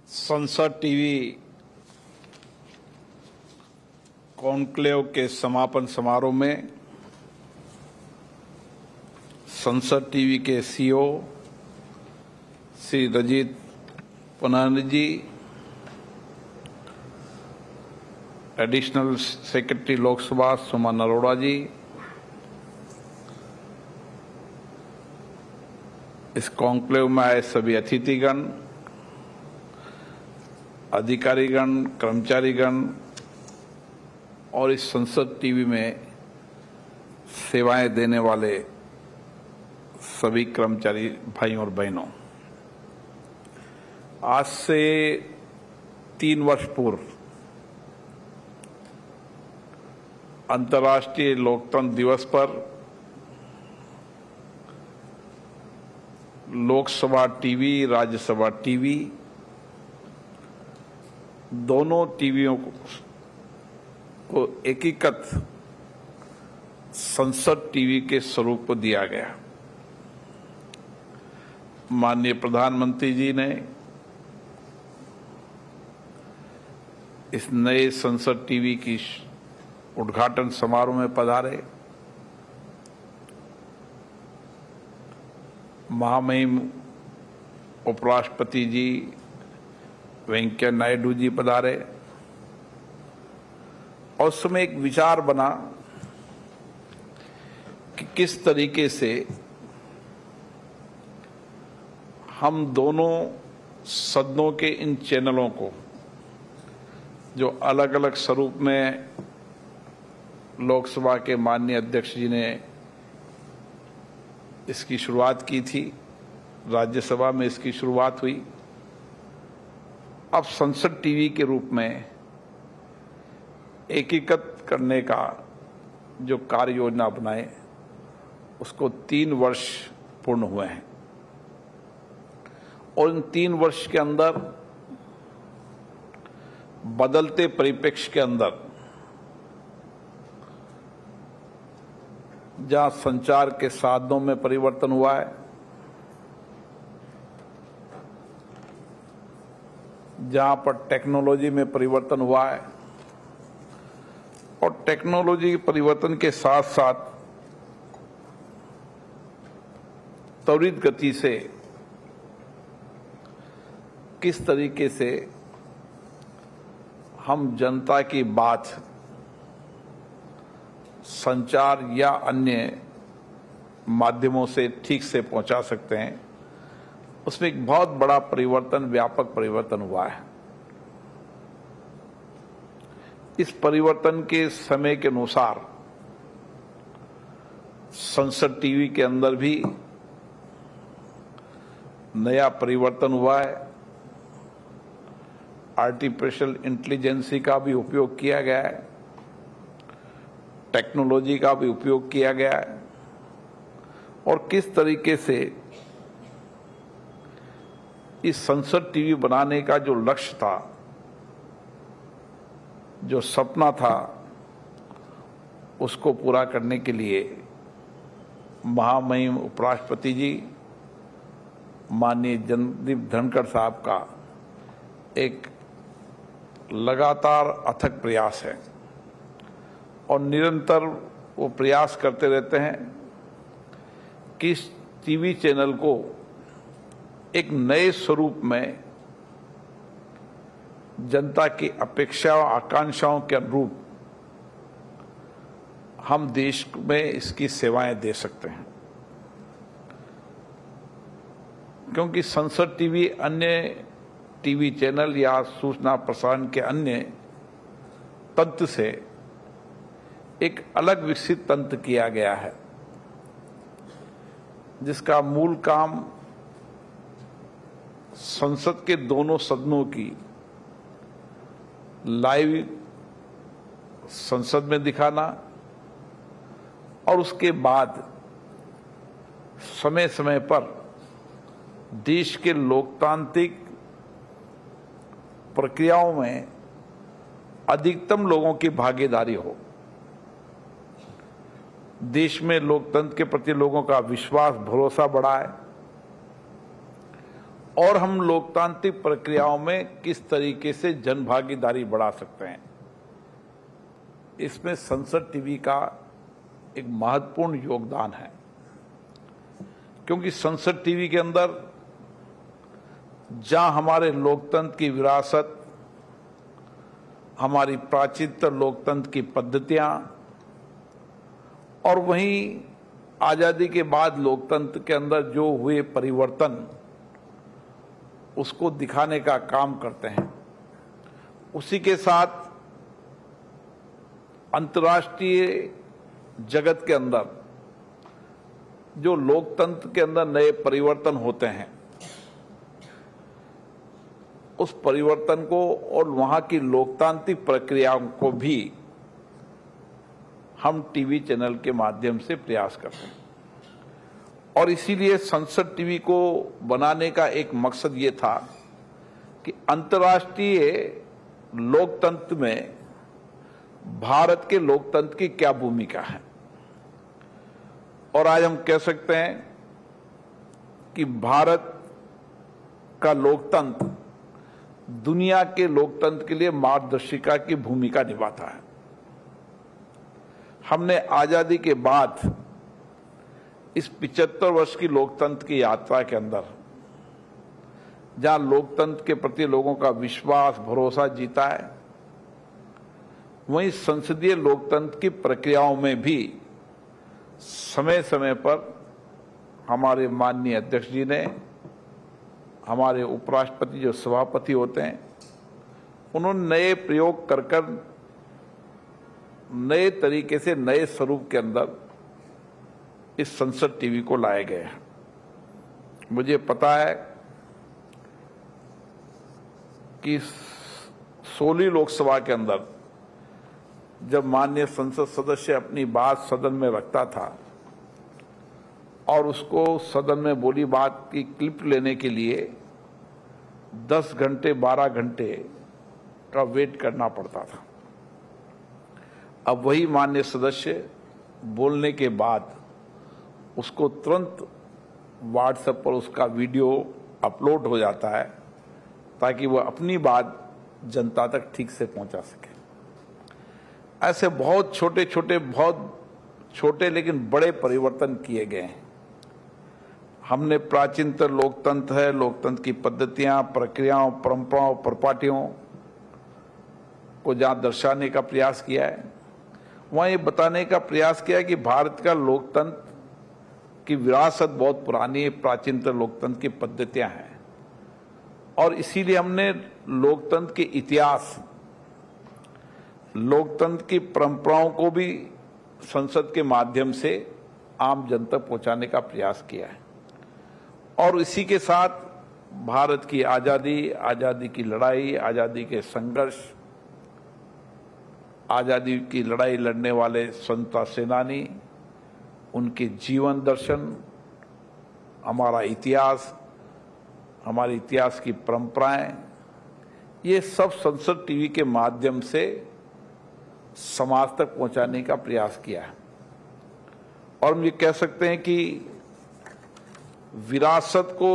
संसद TV conclave के समापन समारोह में संसद टीवी के सीईओ श्री रजित पनानी जी, एडिशनल सेक्रेटरी लोकसभा सुमन अरोड़ा जी, इस कॉन्क्लेव में आए सभी अतिथिगण, अधिकारीगण, कर्मचारीगण और इस संसद टीवी में सेवाएं देने वाले सभी कर्मचारी भाइयों और बहनों, आज से 3 वर्ष पूर्व अंतर्राष्ट्रीय लोकतंत्र दिवस पर लोकसभा टीवी, राज्यसभा टीवी दोनों टीवियों को एकीकृत संसद टीवी के स्वरूप को दिया गया। माननीय प्रधानमंत्री जी ने इस नए संसद टीवी की उद्घाटन समारोह में पधारे। महामहिम उपराष्ट्रपति जी वेंकैया नायडू जी पधारे और उस समय एक विचार बना कि किस तरीके से हम दोनों सदनों के इन चैनलों को, जो अलग अलग स्वरूप में लोकसभा के माननीय अध्यक्ष जी ने इसकी शुरुआत की थी, राज्यसभा में इसकी शुरुआत हुई, अब संसद टीवी के रूप में एकीकृत करने का जो कार्य योजना बनाए, उसको 3 वर्ष पूर्ण हुए हैं और इन 3 वर्ष के अंदर बदलते परिप्रेक्ष्य के अंदर जहां संचार के साधनों में परिवर्तन हुआ है, जहां पर टेक्नोलॉजी में परिवर्तन हुआ है और टेक्नोलॉजी परिवर्तन के साथ साथ त्वरित गति से किस तरीके से हम जनता की बात संचार या अन्य माध्यमों से ठीक से पहुंचा सकते हैं, उसमें एक बहुत बड़ा परिवर्तन, व्यापक परिवर्तन हुआ है। इस परिवर्तन के समय के अनुसार संसद टीवी के अंदर भी नया परिवर्तन हुआ है। आर्टिफिशियल इंटेलिजेंस का भी उपयोग किया गया है, टेक्नोलॉजी का भी उपयोग किया गया है और किस तरीके से इस संसद टीवी बनाने का जो लक्ष्य था, जो सपना था, उसको पूरा करने के लिए महामहिम उपराष्ट्रपति जी माननीय जगदीप धनखड़ साहब का एक लगातार अथक प्रयास है और निरंतर वो प्रयास करते रहते हैं कि इस टीवी चैनल को एक नए स्वरूप में जनता की अपेक्षाओं, आकांक्षाओं के अनुरूप हम देश में इसकी सेवाएं दे सकते हैं, क्योंकि संसद टीवी अन्य टीवी चैनल या सूचना प्रसारण के अन्य तंत्र से एक अलग विकसित तंत्र किया गया है, जिसका मूल काम संसद के दोनों सदनों की लाइव संसद में दिखाना और उसके बाद समय समय पर देश के लोकतांत्रिक प्रक्रियाओं में अधिकतम लोगों की भागीदारी हो, देश में लोकतंत्र के प्रति लोगों का विश्वास, भरोसा बढ़ाए और हम लोकतांत्रिक प्रक्रियाओं में किस तरीके से जनभागीदारी बढ़ा सकते हैं, इसमें संसद टीवी का एक महत्वपूर्ण योगदान है। क्योंकि संसद टीवी के अंदर जहां हमारे लोकतंत्र की विरासत, हमारी प्राचीनतर लोकतंत्र की पद्धतियां और वहीं आजादी के बाद लोकतंत्र के अंदर जो हुए परिवर्तन, उसको दिखाने का काम करते हैं। उसी के साथ अंतर्राष्ट्रीय जगत के अंदर जो लोकतंत्र के अंदर नए परिवर्तन होते हैं, उस परिवर्तन को और वहां की लोकतांत्रिक प्रक्रियाओं को भी हम टीवी चैनल के माध्यम से प्रयास करते हैं। और इसीलिए संसद टीवी को बनाने का एक मकसद ये था कि अंतर्राष्ट्रीय लोकतंत्र में भारत के लोकतंत्र की क्या भूमिका है। और आज हम कह सकते हैं कि भारत का लोकतंत्र दुनिया के लोकतंत्र के लिए मार्गदर्शिका की भूमिका निभाता है। हमने आजादी के बाद इस 75 वर्ष की लोकतंत्र की यात्रा के अंदर जहां लोकतंत्र के प्रति लोगों का विश्वास, भरोसा जीता है, वहीं संसदीय लोकतंत्र की प्रक्रियाओं में भी समय समय पर हमारे माननीय अध्यक्ष जी ने, हमारे उपराष्ट्रपति जो सभापति होते हैं, उन्होंने नए प्रयोग कर नए तरीके से नए स्वरूप के अंदर इस संसद टीवी को लाए गए हैं। मुझे पता है कि 16वीं लोकसभा के अंदर जब माननीय संसद सदस्य अपनी बात सदन में रखता था और उसको सदन में बोली बात की क्लिप लेने के लिए 10 घंटे 12 घंटे का वेट करना पड़ता था। अब वही माननीय सदस्य बोलने के बाद उसको तुरंत व्हाट्सएप पर उसका वीडियो अपलोड हो जाता है ताकि वह अपनी बात जनता तक ठीक से पहुंचा सके। ऐसे बहुत छोटे लेकिन बड़े परिवर्तन किए गए हैं। हमने प्राचीनतर लोकतंत्र है, लोकतंत्र की पद्धतियां, प्रक्रियाओं, परंपराओं, परिपाटियों को जहां दर्शाने का प्रयास किया है, वहां ये बताने का प्रयास किया है कि भारत का लोकतंत्र की विरासत बहुत पुरानी है, प्राचीनतर लोकतंत्र की पद्धतियां हैं। और इसीलिए हमने लोकतंत्र के इतिहास, लोकतंत्र की परंपराओं को भी संसद के माध्यम से आम जन तक पहुंचाने का प्रयास किया है। और इसी के साथ भारत की आजादी, आजादी की लड़ाई, आजादी के संघर्ष, आजादी की लड़ाई लड़ने वाले स्वतंत्रता सेनानी, उनके जीवन दर्शन, हमारा इतिहास, हमारे इतिहास की परंपराएं, ये सब संसद टीवी के माध्यम से समाज तक पहुंचाने का प्रयास किया है। और हम ये कह सकते हैं कि विरासत को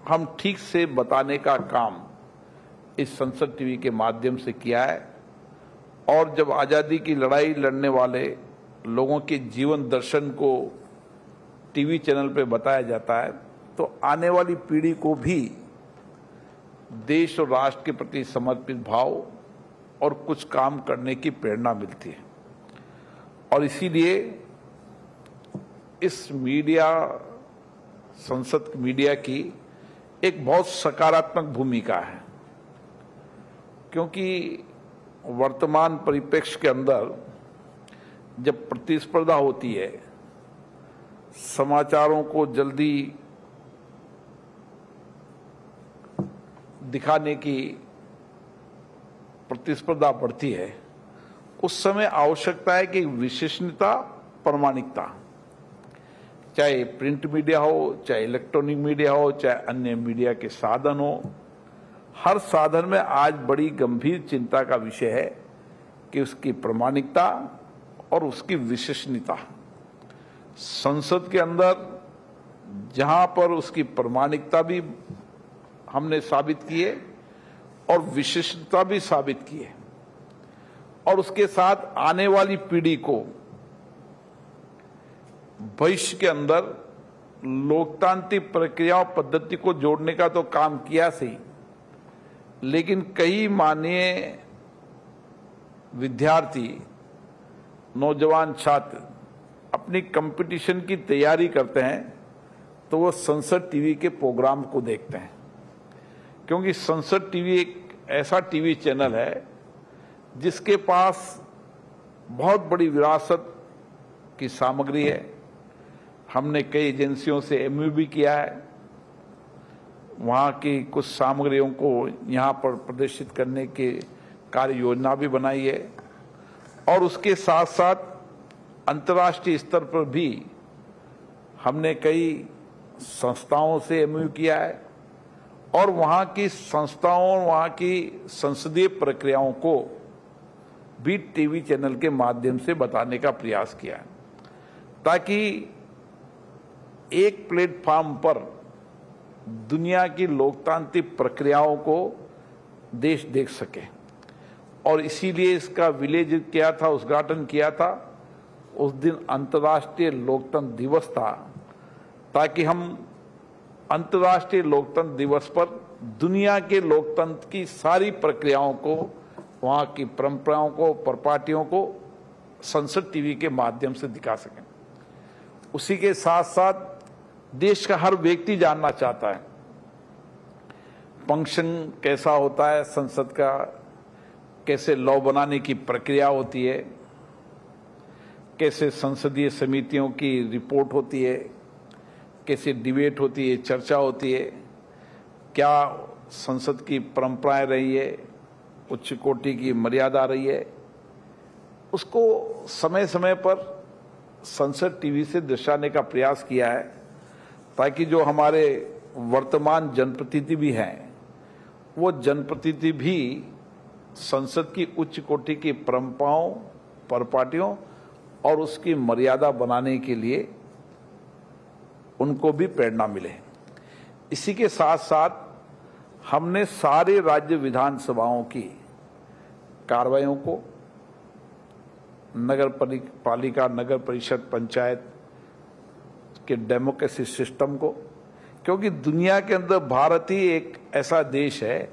हम ठीक से बताने का काम इस संसद टीवी के माध्यम से किया है। और जब आजादी की लड़ाई लड़ने वाले लोगों के जीवन दर्शन को टीवी चैनल पे बताया जाता है, तो आने वाली पीढ़ी को भी देश और राष्ट्र के प्रति समर्पित भाव और कुछ काम करने की प्रेरणा मिलती है। और इसीलिए इस मीडिया, संसद मीडिया की एक बहुत सकारात्मक भूमिका है। क्योंकि वर्तमान परिप्रेक्ष्य के अंदर जब प्रतिस्पर्धा होती है, समाचारों को जल्दी दिखाने की प्रतिस्पर्धा बढ़ती है, उस समय आवश्यकता है कि विश्वसनीयता, प्रामाणिकता, चाहे प्रिंट मीडिया हो, चाहे इलेक्ट्रॉनिक मीडिया हो, चाहे अन्य मीडिया के साधन हो, हर साधन में आज बड़ी गंभीर चिंता का विषय है कि उसकी प्रामाणिकता और उसकी विश्वसनीयता। संसद के अंदर जहां पर उसकी प्रामाणिकता भी हमने साबित किए और विशिष्टता भी साबित की है, और उसके साथ आने वाली पीढ़ी को भविष्य के अंदर लोकतांत्रिक प्रक्रियाओं पद्धति को जोड़ने का तो काम किया सही, लेकिन कई माननीय विद्यार्थी, नौजवान छात्र अपनी कंपटीशन की तैयारी करते हैं तो वो संसद टीवी के प्रोग्राम को देखते हैं, क्योंकि संसद टीवी एक ऐसा टीवी चैनल है जिसके पास बहुत बड़ी विरासत की सामग्री है। हमने कई एजेंसियों से एमओयू भी किया है, वहाँ की कुछ सामग्रियों को यहाँ पर प्रदर्शित करने की कार्य योजना भी बनाई है, और उसके साथ साथ अंतर्राष्ट्रीय स्तर पर भी हमने कई संस्थाओं से एमओयू किया है, और वहाँ की संस्थाओं, वहाँ की संसदीय प्रक्रियाओं को भी टीवी चैनल के माध्यम से बताने का प्रयास किया है, ताकि एक प्लेटफॉर्म पर दुनिया की लोकतांत्रिक प्रक्रियाओं को देश देख सके। और इसीलिए इसका विलेज किया था, उद्घाटन किया था। उस दिन अंतर्राष्ट्रीय लोकतंत्र दिवस था, ताकि हम अंतर्राष्ट्रीय लोकतंत्र दिवस पर दुनिया के लोकतंत्र की सारी प्रक्रियाओं को, वहाँ की परंपराओं को, परिपाटियों को संसद टीवी के माध्यम से दिखा सकें। उसी के साथ साथ देश का हर व्यक्ति जानना चाहता है फंक्शन कैसा होता है संसद का, कैसे लॉ बनाने की प्रक्रिया होती है, कैसे संसदीय समितियों की रिपोर्ट होती है, कैसे डिबेट होती है, चर्चा होती है, क्या संसद की परंपराएं रही है, उच्च कोटि की मर्यादा रही है। उसको समय समय पर संसद टीवी से दर्शाने का प्रयास किया है, ताकि जो हमारे वर्तमान जनप्रतिनिधि भी हैं, वो जनप्रतिनिधि भी संसद की उच्च कोटि की परंपराओं, परिपाटियों और उसकी मर्यादा बनाने के लिए उनको भी प्रेरणा मिले। इसी के साथ साथ हमने सारे राज्य विधानसभाओं की कार्रवाइयों को, नगर पालिका, नगर परिषद, पंचायत के डेमोक्रेसी सिस्टम को, क्योंकि दुनिया के अंदर भारत ही एक ऐसा देश है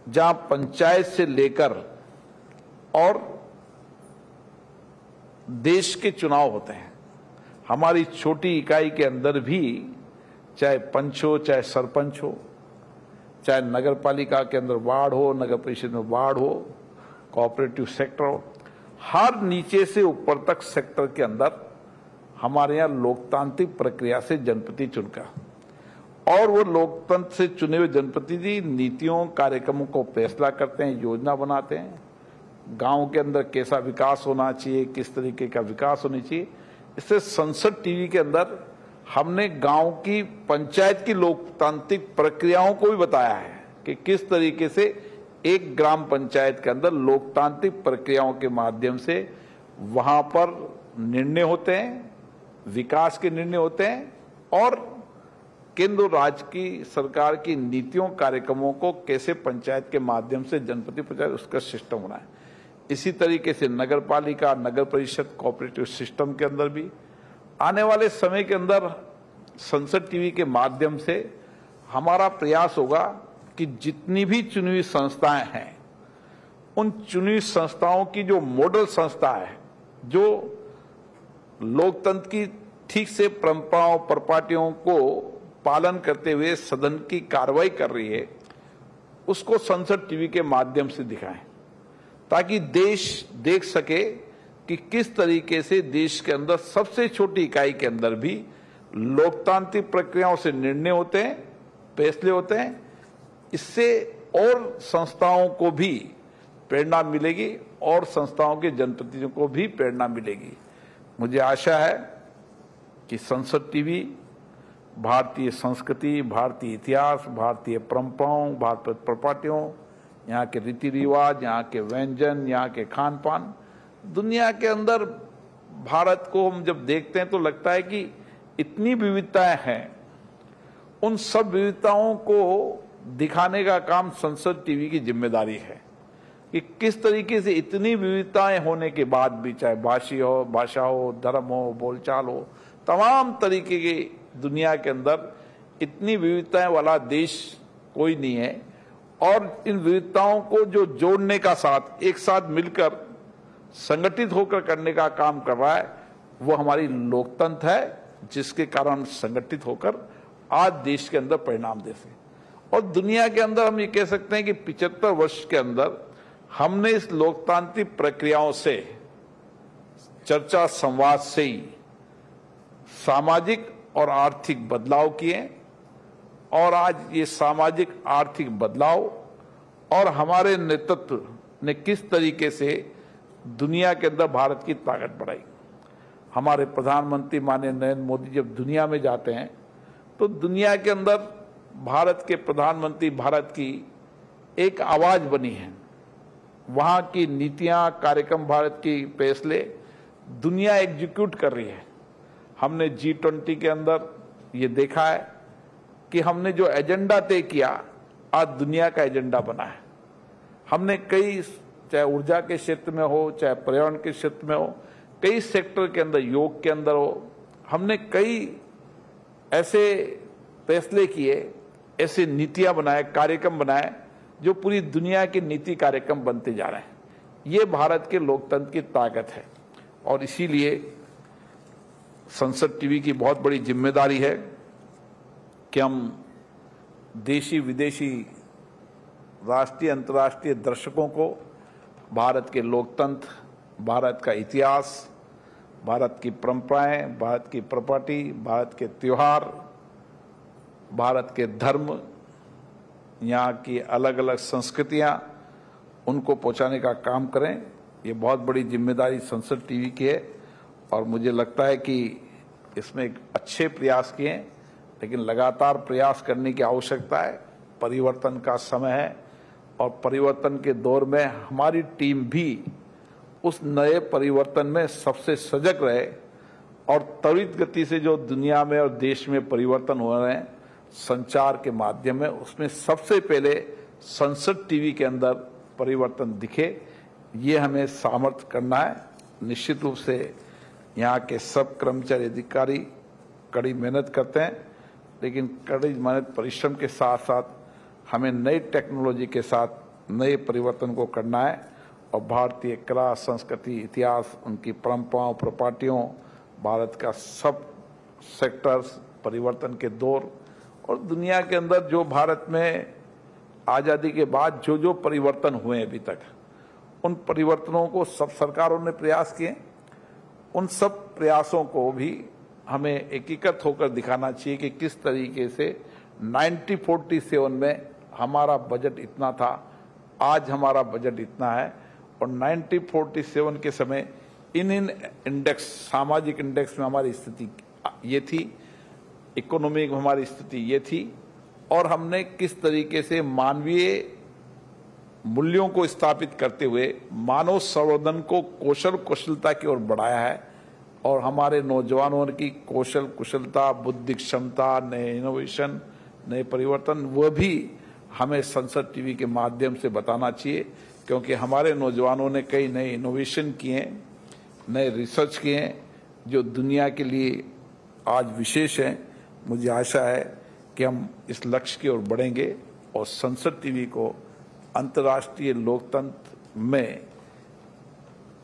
जहां पंचायत से लेकर और देश के चुनाव होते हैं। हमारी छोटी इकाई के अंदर भी चाहे पंच हो, चाहे सरपंच हो, चाहे नगर पालिका के अंदर वार्ड हो, नगर परिषद में वार्ड हो, कोऑपरेटिव सेक्टर हो, हर नीचे से ऊपर तक सेक्टर के अंदर हमारे यहाँ लोकतांत्रिक प्रक्रिया से जनप्रतिनिधि चुनकर, और वो लोकतंत्र से चुने हुए जनप्रतिनिधि नीतियों, कार्यक्रमों को फैसला करते हैं, योजना बनाते हैं। गांव के अंदर कैसा विकास होना चाहिए, किस तरीके का विकास होना चाहिए। इससे संसद टीवी के अंदर हमने गांव की, पंचायत की लोकतांत्रिक प्रक्रियाओं को भी बताया है कि किस तरीके से एक ग्राम पंचायत के अंदर लोकतांत्रिक प्रक्रियाओं के माध्यम से वहां पर निर्णय होते हैं, विकास के निर्णय होते हैं, और केंद्र और राज्य की सरकार की नीतियों, कार्यक्रमों को कैसे पंचायत के माध्यम से जनप्रति पहुंचाए, उसका सिस्टम होना है। इसी तरीके से नगर पालिका, नगर परिषद, कोऑपरेटिव सिस्टम के अंदर भी आने वाले समय के अंदर संसद टीवी के माध्यम से हमारा प्रयास होगा कि जितनी भी चुनी हुई संस्थाएं हैं, उन चुनी हुई संस्थाओं की जो मॉडल संस्था है, जो लोकतंत्र की ठीक से परंपराओं, परिपाटियों को पालन करते हुए सदन की कार्रवाई कर रही है, उसको संसद टीवी के माध्यम से दिखाएं, ताकि देश देख सके कि किस तरीके से देश के अंदर सबसे छोटी इकाई के अंदर भी लोकतांत्रिक प्रक्रियाओं से निर्णय होते हैं, फैसले होते हैं। इससे और संस्थाओं को भी प्रेरणा मिलेगी और संस्थाओं के जनप्रतिनिधियों को भी प्रेरणा मिलेगी। मुझे आशा है कि संसद टीवी भारतीय संस्कृति, भारतीय इतिहास, भारतीय परंपराओं, भारतीय परिपाटियों, यहाँ के रीति रिवाज, यहाँ के व्यंजन, यहाँ के खान पान, दुनिया के अंदर भारत को हम जब देखते हैं तो लगता है कि इतनी विविधताएं हैं। उन सब विविधताओं को दिखाने का काम संसद टीवी की जिम्मेदारी है कि किस तरीके से इतनी विविधताएं होने के बाद भी, चाहे भाषा हो, धर्म हो, बोलचाल हो, तमाम तरीके की दुनिया के अंदर इतनी विविधताएं वाला देश कोई नहीं है। और इन विविधताओं को जो जोड़ने का साथ, एक साथ मिलकर संगठित होकर करने का काम कर रहा है, वो हमारी लोकतंत्र है, जिसके कारण संगठित होकर आज देश के अंदर परिणाम दे सके। और दुनिया के अंदर हम ये कह सकते हैं कि 75 वर्ष के अंदर हमने इस लोकतांत्रिक प्रक्रियाओं से, चर्चा संवाद से ही सामाजिक और आर्थिक बदलाव किए। और आज ये सामाजिक आर्थिक बदलाव और हमारे नेतृत्व ने किस तरीके से दुनिया के अंदर भारत की ताकत बढ़ाई। हमारे प्रधानमंत्री माननीय नरेंद्र मोदी जब दुनिया में जाते हैं तो दुनिया के अंदर भारत के प्रधानमंत्री भारत की एक आवाज बनी है। वहां की नीतियां, कार्यक्रम, भारत की फैसले दुनिया एग्जीक्यूट कर रही है। हमने G20 के अंदर ये देखा है कि हमने जो एजेंडा तय किया आज दुनिया का एजेंडा बना है। हमने कई, चाहे ऊर्जा के क्षेत्र में हो, चाहे पर्यावरण के क्षेत्र में हो, कई सेक्टर के अंदर, योग के अंदर हो, हमने कई ऐसे फैसले किए, ऐसे नीतियां बनाए, कार्यक्रम बनाए जो पूरी दुनिया के नीति कार्यक्रम बनते जा रहे हैं। ये भारत के लोकतंत्र की ताकत है। और इसीलिए संसद टीवी की बहुत बड़ी जिम्मेदारी है कि हम देशी विदेशी, राष्ट्रीय अंतर्राष्ट्रीय दर्शकों को भारत के लोकतंत्र, भारत का इतिहास, भारत की परंपराएं, भारत की प्रॉपर्टी, भारत के त्योहार, भारत के धर्म, यहाँ की अलग अलग संस्कृतियां, उनको पहुंचाने का काम करें। ये बहुत बड़ी जिम्मेदारी संसद टीवी की है। और मुझे लगता है कि इसमें एक अच्छे प्रयास किए, लेकिन लगातार प्रयास करने की आवश्यकता है। परिवर्तन का समय है और परिवर्तन के दौर में हमारी टीम भी उस नए परिवर्तन में सबसे सजग रहे और त्वरित गति से जो दुनिया में और देश में परिवर्तन हो रहे हैं संचार के माध्यम में, उसमें सबसे पहले संसद टीवी के अंदर परिवर्तन दिखे। ये हमें सामर्थ्य करना है। निश्चित रूप से यहाँ के सब कर्मचारी अधिकारी कड़ी मेहनत करते हैं, लेकिन कड़ी मेहनत परिश्रम के साथ साथ हमें नई टेक्नोलॉजी के साथ नए परिवर्तन को करना है। और भारतीय कला, संस्कृति, इतिहास, उनकी परंपराओं, प्रॉपर्टियों, भारत का सब सेक्टर्स, परिवर्तन के दौर और दुनिया के अंदर जो भारत में आज़ादी के बाद जो जो परिवर्तन हुए अभी तक, उन परिवर्तनों को सब सरकारों ने प्रयास किए। उन सब प्रयासों को भी हमें एकीकृत होकर दिखाना चाहिए कि किस तरीके से 1947 में हमारा बजट इतना था, आज हमारा बजट इतना है। और 1947 के समय इन इंडेक्स, सामाजिक इंडेक्स में हमारी स्थिति ये थी, इकोनॉमिक में हमारी स्थिति ये थी। और हमने किस तरीके से मानवीय मूल्यों को स्थापित करते हुए मानव संवर्धन को कुशलता की ओर बढ़ाया है। और हमारे नौजवानों की कुशलता, बुद्धि क्षमता, नए इनोवेशन, नए परिवर्तन, वह भी हमें संसद टीवी के माध्यम से बताना चाहिए, क्योंकि हमारे नौजवानों ने कई नए इनोवेशन किए, नए रिसर्च किए जो दुनिया के लिए आज विशेष हैं। मुझे आशा है कि हम इस लक्ष्य की ओर बढ़ेंगे और संसद टीवी को अंतर्राष्ट्रीय लोकतंत्र में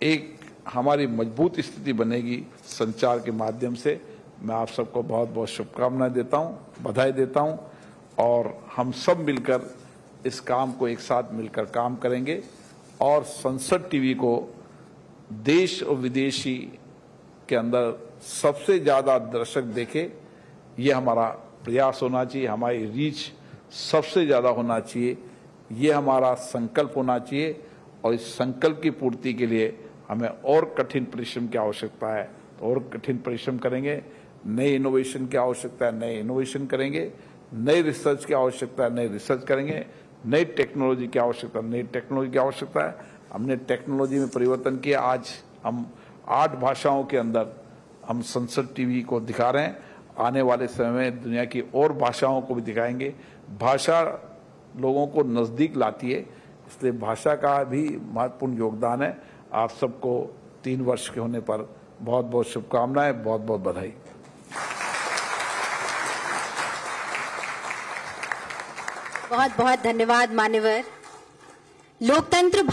एक हमारी मजबूत स्थिति बनेगी संचार के माध्यम से। मैं आप सबको बहुत बहुत शुभकामनाएं देता हूं, बधाई देता हूं। और हम सब मिलकर इस काम को एक साथ मिलकर काम करेंगे और संसद टीवी को देश और विदेशी के अंदर सबसे ज्यादा दर्शक देखे, ये हमारा प्रयास होना चाहिए। हमारी रीच सबसे ज्यादा होना चाहिए, ये हमारा संकल्प होना चाहिए। और इस संकल्प की पूर्ति के लिए हमें और कठिन परिश्रम की आवश्यकता है, तो और कठिन परिश्रम करेंगे। नए इनोवेशन की आवश्यकता है, नए इनोवेशन करेंगे। नई रिसर्च की आवश्यकता है, नई रिसर्च करेंगे। नई टेक्नोलॉजी की आवश्यकता, नई टेक्नोलॉजी की आवश्यकता है। हमने टेक्नोलॉजी में परिवर्तन किया। आज हम 8 भाषाओं के अंदर हम संसद टीवी को दिखा रहे हैं। आने वाले समय में दुनिया की और भाषाओं को भी दिखाएंगे। भाषा लोगों को नजदीक लाती है, इसलिए भाषा का भी महत्वपूर्ण योगदान है। आप सबको 3 वर्ष के होने पर बहुत बहुत शुभकामनाएं, बहुत बहुत बधाई। बहुत बहुत धन्यवाद मान्यवर। लोकतंत्र